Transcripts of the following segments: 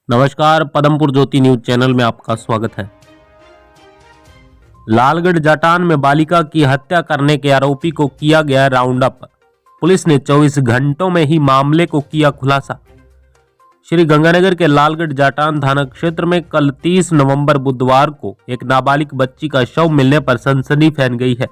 नमस्कार, पदमपुर ज्योति news channel में आपका स्वागत है। लालगढ़ जाटान में बालिका की हत्या करने के आरोपी को किया गया राउंड अप। पुलिस ने 24 घंटों में ही मामले को किया खुलासा। श्री गंगानगर के लालगढ़ जाटान थाना क्षेत्र में कल 30 नवंबर बुधवार को एक नाबालिग बच्ची का शव मिलने पर सनसनी फैल गई है,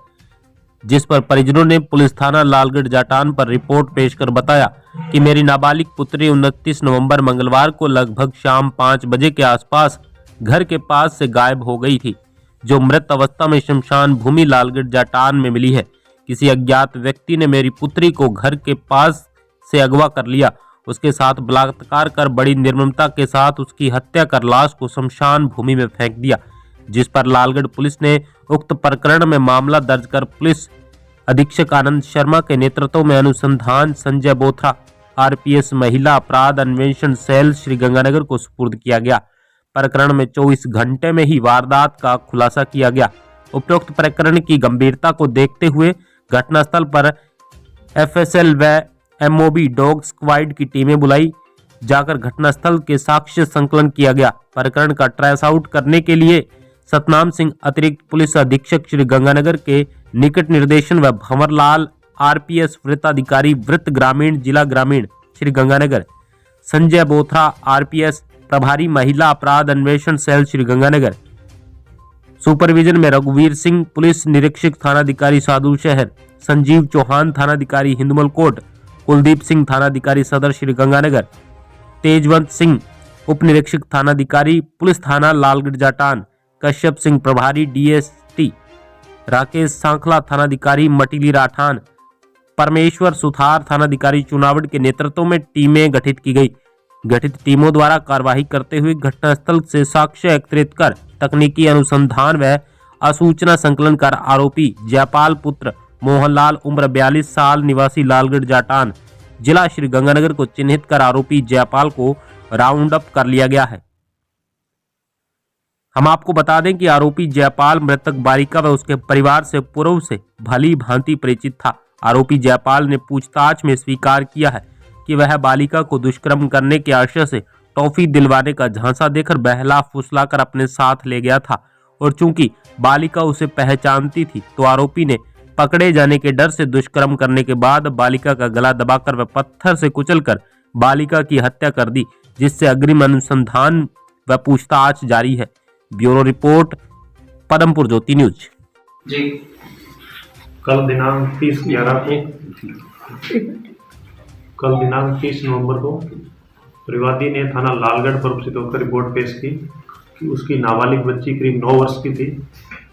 जिस पर परिजनों ने पुलिस थाना लालगढ़ जाटान पर रिपोर्ट पेश कर बताया कि मेरी नाबालिग पुत्री 29 नवंबर मंगलवार को लगभग शाम 5 बजे के आसपास घर के पास से गायब हो गई थी, जो मृत अवस्था में शमशान भूमि लालगढ़ जाटान में मिली है। किसी अज्ञात व्यक्ति ने मेरी पुत्री को घर के पास से अगवा कर लिया, उसके साथ बलात्कार कर बड़ी निर्ममता के साथ उसकी हत्या कर लाश को शमशान भूमि में फेंक दिया, जिस पर लालगढ़ पुलिस ने उक्त प्रकरण में मामला दर्ज कर पुलिस अधीक्षक आनंद शर्मा के नेतृत्व में अनुसंधान संजय बोथरा आरपीएस महिला अपराध अन्वेषण सेल श्री गंगानगर को सुपुर्द किया गया। प्रकरण में 24 घंटे में ही वारदात का खुलासा किया गया। उपरोक्त प्रकरण की गंभीरता को देखते हुए घटनास्थल पर एफएसएल व एमओबी डॉग स्क्वाड की टीमें बुलाई जाकर घटनास्थल के साक्ष्य संकलन किया गया। प्रकरण का ट्रेस आउट करने के लिए सतनाम सिंह अतिरिक्त पुलिस अधीक्षक श्री गंगानगर के निकट निर्देशन व भंवरलाल आरपीएस वृत्ताधिकारी वृत्त ग्रामीण जिला ग्रामीण श्री गंगानगर, संजय बोथरा आरपीएस प्रभारी महिला अपराध अन्वेषण सेल श्री गंगानगर, सुपरविजन में रघुवीर सिंह पुलिस निरीक्षक थानाधिकारी साधु शहर, संजीव चौहान थानाधिकारी हिंदुमल कोट, कुलदीप सिंह थानाधिकारी सदर श्री गंगानगर, तेजवंत सिंह उप निरीक्षक थानाधिकारी पुलिस थाना लालगढ़ जाटान, कश्यप सिंह प्रभारी डीएसटी, राकेश सांखला थानाधिकारी मटिली राठान, परमेश्वर सुथार थानाधिकारी चुनावड़ के नेतृत्व में टीमें गठित की गई। गठित टीमों द्वारा कार्यवाही करते हुए घटनास्थल से साक्ष्य एकत्रित कर तकनीकी अनुसंधान व असूचना संकलन कर आरोपी जयपाल पुत्र मोहनलाल उम्र 42 साल निवासी लालगढ़ जाटान जिला श्री गंगानगर को चिन्हित कर आरोपी जयपाल को राउंड अप कर लिया गया है। हम आपको बता दें कि आरोपी जयपाल मृतक बालिका व उसके परिवार से पूर्व से भली भांति परिचित था। आरोपी जयपाल ने पूछताछ में स्वीकार किया है कि वह बालिका को दुष्कर्म करने के आशय से टॉफी दिलवाने का झांसा देकर बहला फुसलाकर अपने साथ ले गया था, और चूंकि बालिका उसे पहचानती थी तो आरोपी ने पकड़े जाने के डर से दुष्कर्म करने के बाद बालिका का गला दबाकर व पत्थर से कुचलकर बालिका की हत्या कर दी, जिससे अग्रिम अनुसंधान व पूछताछ जारी है। ब्यूरो रिपोर्ट, पदमपुर ज्योति न्यूज। जी, कल दिनांक 30 नवंबर को परिवादी ने थाना लालगढ़ पर उपस्थित होकर रिपोर्ट पेश की कि उसकी नाबालिग बच्ची करीब 9 वर्ष की थी,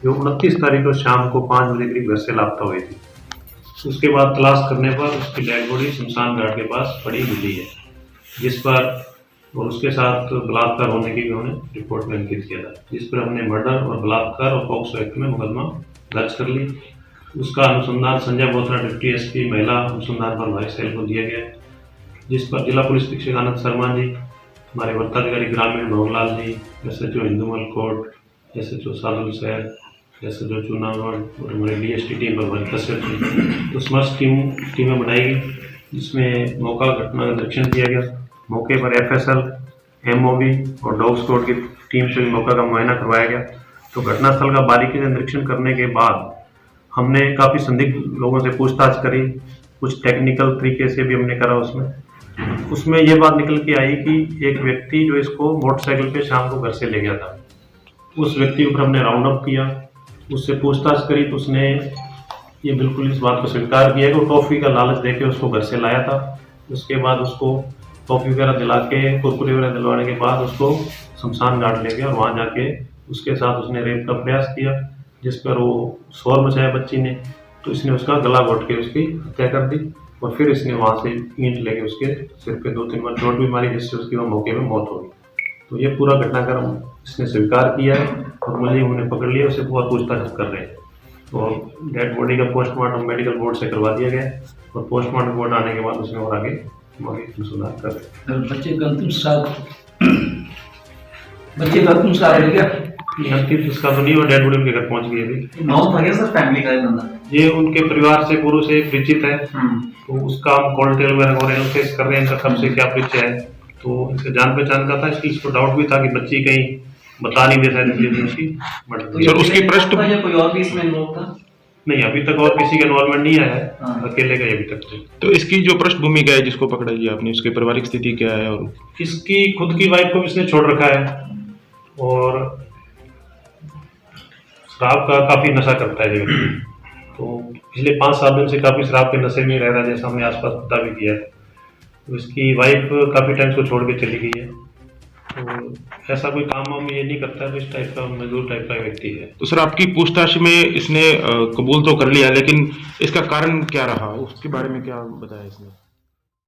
जो 29 तारीख को शाम को 5 बजे करीब घर से लापता हुई थी। उसके बाद तलाश करने पर उसकी डेड बॉडी शमशान घाट के पास पड़ी मिली है, जिस पर और उसके साथ बलात्कार होने की उन्होंने रिपोर्ट में अंकित किया था, जिस पर हमने मर्डर और बलात्कार और पॉक्सो एक्ट में मुकदमा दर्ज कर ली। उसका अनुसंधान संजय बोथरा डिप्टी एसपी महिला अनुसंधान पर भाई सेल को दिया गया, जिस पर जिला पुलिस अधीक्षक आनंद शर्मा जी, हमारे वृत्ताधिकारी ग्रामीण भंवरलाल जी, एसएचओ हिंदुमल कोट, एसएचओ साधु शहर, एसएचओ चुनावड़ और हमारी डीएसटी टीम पर भाई कश्यप जी, तो समस्त टीमें बनाई गई, जिसमें मौका घटना का निरीक्षण किया गया। मौके पर एफएसएल, एमओबी और डॉग स्क्वाड की टीम से भी मौका का मुआयना करवाया गया। तो घटनास्थल का बारीकी से निरीक्षण करने के बाद हमने काफ़ी संदिग्ध लोगों से पूछताछ करी, कुछ टेक्निकल तरीके से भी हमने करा। उसमें ये बात निकल के आई कि एक व्यक्ति जो इसको मोटरसाइकिल पे शाम को घर से ले गया था, उस व्यक्ति के ऊपर हमने राउंड अप किया, उससे पूछताछ करी तो उसने ये बिल्कुल इस बात को स्वीकार किया कि वो टॉफ़ी का लालच देके उसको घर से लाया था। उसके बाद उसको टॉफ़ी वगैरह दिला के, कुरकुरे वगैरह दिलवाने के बाद उसको शमशान घाट ले गया और वहाँ जाके उसके साथ उसने रेप का प्रयास किया, जिस पर वो शोर मचाया बच्ची ने। तो इसने उसका गला घोट के उसकी हत्या कर दी और फिर इसने वहाँ से ईंट लेके उसके सिर पे 2-3 बार चोट भी मारी, जिससे उसकी वहाँ मौके में मौत हो गई। तो ये पूरा घटनाक्रम इसने स्वीकार किया है और मुझे उन्हें पकड़ लिया, उससे बहुत पूछताछ कर रहे हैं। तो डेड बॉडी का पोस्टमार्टम मेडिकल बोर्ड से करवा दिया गया और पोस्टमार्टम बोर्ड आने के बाद उसने और आगे सुधार कर बच्चे का अंतिम संस्कार है क्या? अंतिम संस्कार तो नहीं हुआ, डेड बॉडी उनके घर पहुंच गई अभी। नॉन था क्या सर फैमिली का बंदा? ये उनके परिवार से पूर्व से परिचित है, तो उसका हम कॉल टेल वगैरह और एनालिसिस कर रहे हैं, इनका कब से क्या परिचय है, तो इसका जान पहचान का था, इसको डाउट भी था कि बच्ची कहीं बता नहीं दे शायद इसलिए उसकी तो मर्डर। ये सर, उसकी अकेले पृष्ठ- था या कोई और भी इसमें इन्वॉल्व था? नहीं, अभी तक और किसी का इन्वॉल्वमेंट नहीं आया है, हाँ। अकेले का ही अभी तक तो। तो इसकी जो पृष्ठभूमि क्या है जिसको पकड़ा जी आपने, उसकी पारिवारिक स्थिति क्या है? और इसकी खुद की वाइफ को भी इसने छोड़ रखा है और शराब का काफी नशा करता है ये व्यक्ति। तो पिछले 5 दिन से काफी शराब के नशे में रह रहा है, जैसा हमने आसपास पता भी किया है। तो इसकी वाइफ काफी टाइम को छोड़ के चली गई है, तो ऐसा कोई काम वाम ये नहीं करता है, तो इस टाइप का मजदूर टाइप का व्यक्ति है। तो सर, आपकी पूछताछ में इसने कबूल तो कर लिया, लेकिन इसका कारण क्या रहा, उसके बारे में क्या बताया इसने?